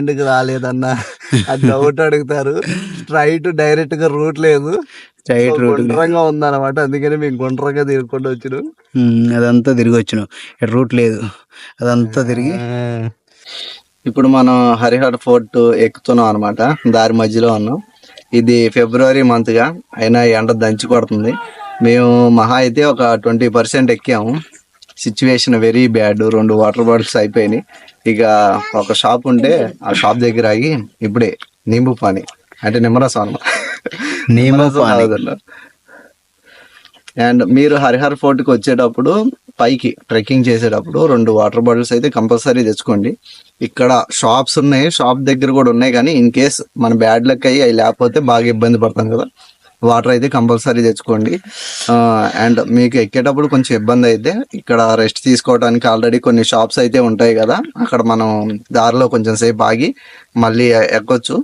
ఎందుకు రాలేదన్న అది డౌట్ అడుగుతారు. స్ట్రైట్ డైరెక్ట్ గా రూట్ లేదు, స్ట్రైట్ రూట్ గుండ్రంగా ఉందన్నమాట. అందుకని మేము గుండ్రంగా తిరుగుకుంటూ వచ్చినాం. అదంతా తిరిగి వచ్చినాం. రూట్ లేదు, అదంతా తిరిగి ఇప్పుడు మనం హరిహర ఫోర్ట్ ఎక్కుతున్నాం అనమాట. దారి మధ్యలో ఉన్నాం. ఇది ఫిబ్రవరి మంత్గా అయినా ఎండ దంచి కొడుతుంది. మేము మహా అయితే ఒక 20% ఎక్కాము. Situation very bad. 2 water bottles అయిపోయినాయి. ఇక ఒక షాప్ ఉంటే ఆ షాప్ దగ్గర ఆగి ఇప్పుడే నింబు పాని అంటే నిమ్మరసం అనమాట. అండ్ మీరు హరిహర ఫోర్ట్కి వచ్చేటప్పుడు పైకి ట్రెక్కింగ్ చేసేటప్పుడు 2 వాటర్ బాటిల్స్ అయితే కంపల్సరీ తెచ్చుకోండి. ఇక్కడ షాప్స్ ఉన్నాయి, షాప్ దగ్గర కూడా ఉన్నాయి. కానీ ఇన్ కేస్ మన బ్యాడ్ లక్ అయ్యి అవి లేకపోతే బాగా ఇబ్బంది పడతాం కదా. వాటర్ అయితే కంపల్సరీ తెచ్చుకోండి. అండ్ మీకు ఎక్కేటప్పుడు కొంచెం ఇబ్బంది అయితే ఇక్కడ రెస్ట్ తీసుకోవడానికి ఆల్రెడీ కొన్ని షాప్స్ అయితే ఉంటాయి కదా, అక్కడ మనం దారిలో కొంచెం సేపు ఆగి మళ్ళీ ఎక్కొచ్చు.